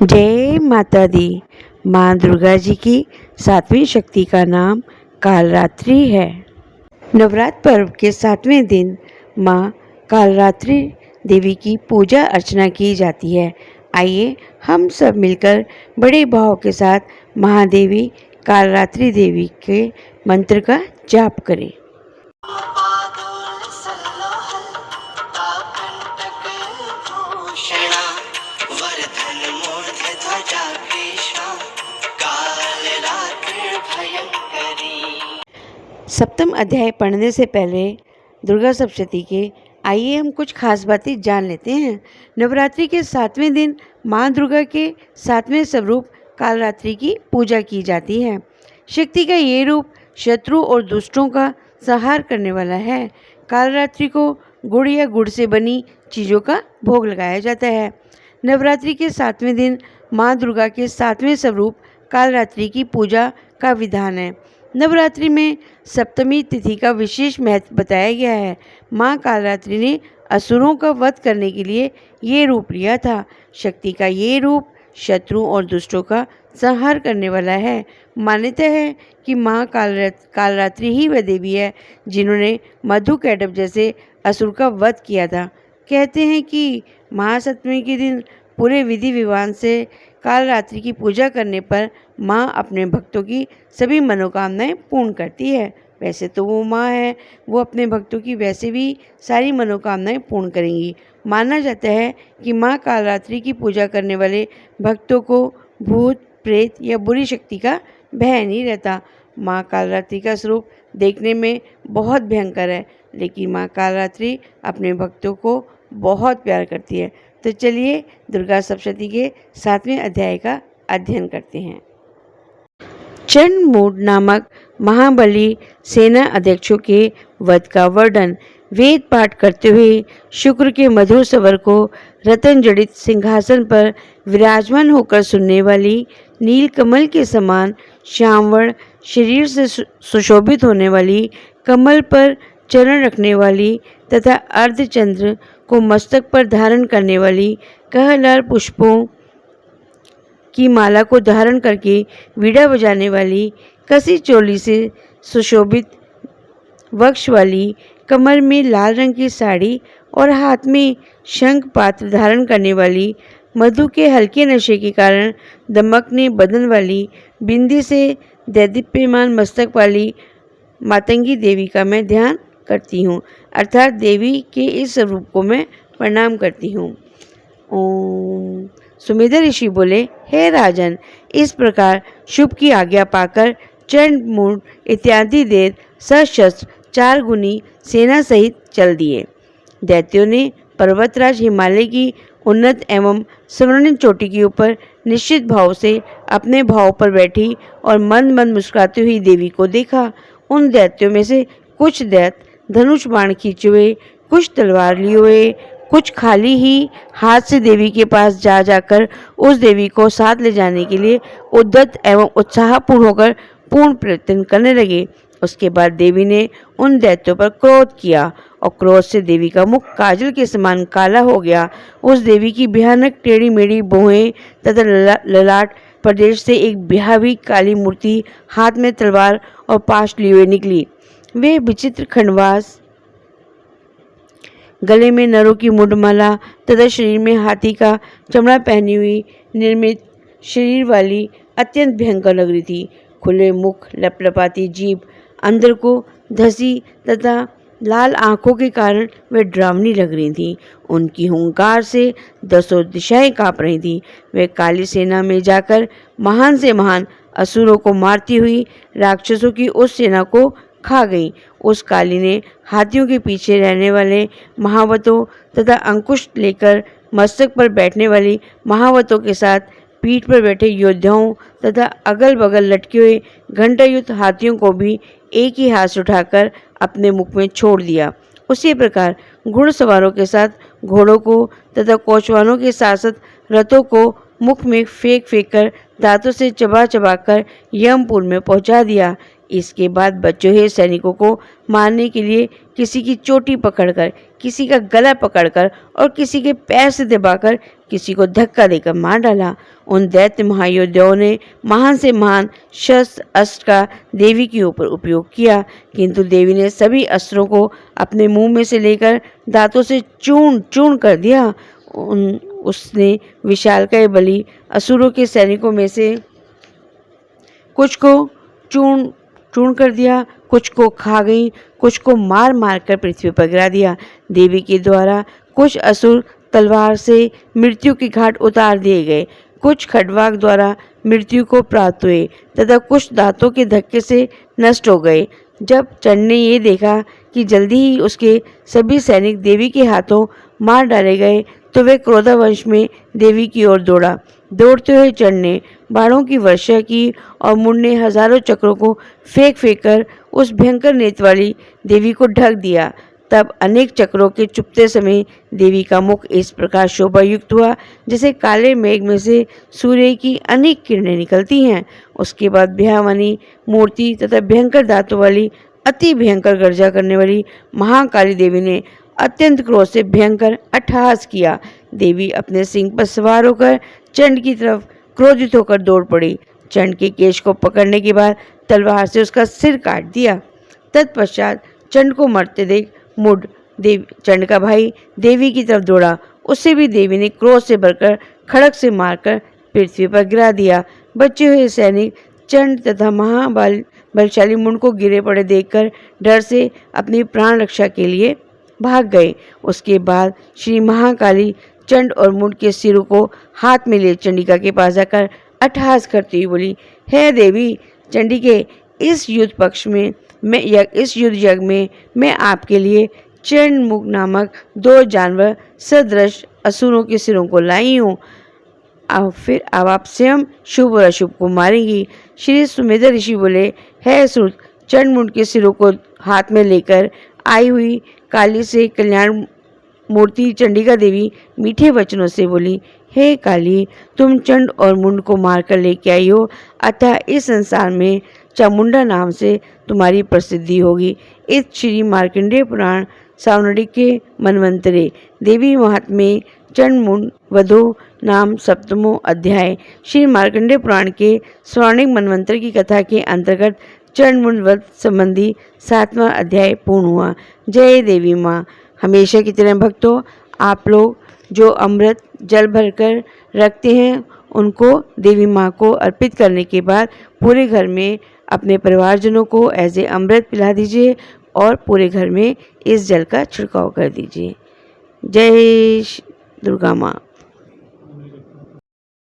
जय माता दी। माँ दुर्गा जी की सातवीं शक्ति का नाम कालरात्रि है। नवरात्र पर्व के 7वें दिन माँ कालरात्रि देवी की पूजा अर्चना की जाती है। आइए हम सब मिलकर बड़े भाव के साथ महादेवी कालरात्रि देवी के मंत्र का जाप करें। सप्तम अध्याय पढ़ने से पहले दुर्गा सप्तशती के आइए हम कुछ खास बातें जान लेते हैं। नवरात्रि के 7वें दिन माँ दुर्गा के 7वें स्वरूप कालरात्रि की पूजा की जाती है। शक्ति का ये रूप शत्रु और दुष्टों का संहार करने वाला है। कालरात्रि को गुड़ या गुड़ से बनी चीज़ों का भोग लगाया जाता है। नवरात्रि के 7वें दिन माँ दुर्गा के 7वें स्वरूप कालरात्रि की पूजा का विधान है। नवरात्रि में सप्तमी तिथि का विशेष महत्व बताया गया है। माँ कालरात्रि ने असुरों का वध करने के लिए ये रूप लिया था। शक्ति का ये रूप शत्रु और दुष्टों का संहार करने वाला है। मान्यता है कि माँ कालरात्रि ही वह देवी है जिन्होंने मधुकैटभ जैसे असुर का वध किया था। कहते हैं कि महासप्तमी के दिन पूरे विधि विधान से कालरात्रि की पूजा करने पर माँ अपने भक्तों की सभी मनोकामनाएं पूर्ण करती है। वैसे तो वो माँ है, वो अपने भक्तों की वैसे भी सारी मनोकामनाएं पूर्ण करेंगी। माना जाता है कि माँ कालरात्रि की पूजा करने वाले भक्तों को भूत प्रेत या बुरी शक्ति का भय नहीं रहता। माँ कालरात्रि का स्वरूप देखने में बहुत भयंकर है, लेकिन माँ कालरात्रि अपने भक्तों को बहुत प्यार करती है। तो चलिए दुर्गा सप्तशती के 7वें अध्याय का अध्ययन करते हैं। चंडमूड नामक महाबली सेना अध्यक्षों के वध का वर्णन। वेद पाठ करते हुए शुक्र के मधुर स्वर को रतन जड़ित सिंहासन पर विराजमान होकर सुनने वाली, नीलकमल के समान श्यामवर्ण शरीर से सुशोभित होने वाली, कमल पर चरण रखने वाली तथा अर्धचंद्र को मस्तक पर धारण करने वाली, कहलार पुष्पों की माला को धारण करके वीणा बजाने वाली, कसी चोली से सुशोभित वक्ष वाली, कमर में लाल रंग की साड़ी और हाथ में शंख पात्र धारण करने वाली, मधु के हल्के नशे के कारण दमकने बदन वाली, बिंदी से दैदीप्यमान मस्तक वाली मातंगी देवी का मैं ध्यान करती हूँ, अर्थात देवी के इस स्वरूप को मैं प्रणाम करती हूँ। ओम। सुमेधा ऋषि बोले, हे राजन, इस प्रकार शुभ की आज्ञा पाकर चंडमूड इत्यादि देव सशस्त्र 4 गुनी सेना सहित चल दिए। दैत्यों ने पर्वतराज हिमालय की उन्नत एवं स्वर्णिम चोटी के ऊपर निश्चित भाव से अपने भाव पर बैठी और मंद मंद मुस्कुराती हुई देवी को देखा। उन दैत्यों में से कुछ दैत्य धनुष बाण खींचे हुए, कुछ तलवार लिए हुए, कुछ खाली ही हाथ से देवी के पास जाकर उस देवी को साथ ले जाने के लिए उद्यत एवं उत्साहपूर्ण होकर पूर्ण प्रयत्न करने लगे। उसके बाद देवी ने उन दैत्यों पर क्रोध किया और क्रोध से देवी का मुख काजल के समान काला हो गया। उस देवी की भयानक टेढ़ी मेढ़ी भौहें तथा ललाट प्रदेश से एक ब्याही काली मूर्ति हाथ में तलवार और पाश लिए हुए निकली। वे विचित्र खंडवास, गले में नरों की मुंडमाला तथा शरीर में हाथी का चमड़ा पहनी हुई निर्मित शरीर वाली अत्यंत भयंकर लग रही थी। खुले मुख, लपलपाती जीभ, अंदर को धसी तथा लाल आंखों के कारण वे डरावनी लग रही थीं। उनकी हुंकार से 10 दिशाएं कांप रही थीं। वे काली सेना में जाकर महान से महान असुरों को मारती हुई राक्षसों की उस सेना को खा गई। उस काली ने हाथियों के पीछे रहने वाले महावतों तथा अंकुश लेकर मस्तक पर बैठने वाली महावतों के साथ पीठ पर बैठे योद्धाओं तथा अगल बगल लटके हुए घंटायुक्त हाथियों को भी एक ही हाथ से उठाकर अपने मुख में छोड़ दिया। उसी प्रकार घुड़सवारों के साथ घोड़ों को तथा कोचवानों के साथ साथ रथों को मुख में फेंक कर दांतों से चबा कर यमपुर में पहुंचा दिया। इसके बाद बच्चों हुए सैनिकों को मारने के लिए किसी की चोटी पकड़कर, किसी का गला पकड़कर और किसी के पैर से दबाकर किसी को धक्का देकर मार डाला। उन दैत्य महायोद्धाओं ने महान से महान शस्त्र अस्त्र का देवी के ऊपर उपयोग किया, किंतु देवी ने सभी अस्त्रों को अपने मुंह में से लेकर दांतों से चूर्ण चूर्ण कर दिया। उसने विशालकाय बलि असुरों के सैनिकों में से कुछ को चूर्ण चूर्ण कर दिया, कुछ को खा गई, कुछ को मार मार कर पृथ्वी पर गिरा दिया। देवी के द्वारा कुछ असुर तलवार से मृत्यु की घाट उतार दिए गए, कुछ खड्वाक द्वारा मृत्यु को प्राप्त हुए तथा कुछ दांतों के धक्के से नष्ट हो गए। जब चंड ने ये देखा कि जल्दी ही उसके सभी सैनिक देवी के हाथों मार डाले गए, तो वह क्रोधावश में देवी की ओर दौड़ा। दौड़ते हुए चंड ने बाणों की वर्षा की और मुंड ने हजारों चक्रों को फेंक फेंक कर उस भयंकर नेत्र वाली देवी को ढक दिया। तब अनेक चक्रों के चुपते समय देवी का मुख इस प्रकार शोभा युक्त हुआ जैसे काले मेघ में से सूर्य की अनेक किरणें निकलती हैं। उसके बाद भयावनी मूर्ति तथा भयंकर दांतों वाली अति भयंकर गर्जा करने वाली महाकाली देवी ने अत्यंत क्रोध से भयंकर अट्टहास किया। देवी अपने सिंह पर सवार होकर चंड की तरफ क्रोधित होकर दौड़ पड़ी। चंड के केश को पकड़ने के बाद तलवार से उसका सिर काट दिया। तत्पश्चात चंड को मरते देख मुड चंड का भाई देवी की तरफ दौड़ा। उससे भी देवी ने क्रोध से भरकर खड़क से मारकर पृथ्वी पर गिरा दिया। बचे हुए सैनिक चंड तथा बलशाली मुंड को गिरे पड़े देखकर डर से अपनी प्राण रक्षा के लिए भाग गए। उसके बाद श्री महाकाली चंड और मुंड के सिरों को हाथ में ले चंडिका के पास जाकर अट्टहास करती हुई बोली, हे देवी चंडिके, इस युद्ध पक्ष में इस युद्ध यज्ञ में मैं आपके लिए चंड मुख नामक 2 जानवर सदृश असुरों के सिरों को लाई हूँ। अब आप स्वयं शुभ और अशुभ को मारेंगी। श्री सुमेधा ऋषि बोले, हे सुत, चंड मुंड के सिरों को हाथ में लेकर आई हुई काली से कल्याण मूर्ति चंडिका देवी मीठे वचनों से बोली, हे काली, तुम चंड और मुंड को मारकर लेके आई हो, अतः इस संसार में चामुंडा नाम से तुम्हारी प्रसिद्धि होगी। इस श्री मार्कंडेय पुराण सावनडिक के मनवंतरे देवी महात्म्य चंड मुंड वधो नाम 7वां अध्याय श्री मार्कंडेय पुराण के स्वर्णिक मनवंतर की कथा के अंतर्गत चंड मुंड वध संबंधी 7वां अध्याय पूर्ण हुआ। जय देवी माँ। हमेशा की तरह भक्तों, आप लोग जो अमृत जल भरकर रखते हैं उनको देवी माँ को अर्पित करने के बाद पूरे घर में अपने परिवारजनों को ऐसे अमृत पिला दीजिए और पूरे घर में इस जल का छिड़काव कर दीजिए। जय दुर्गा माँ।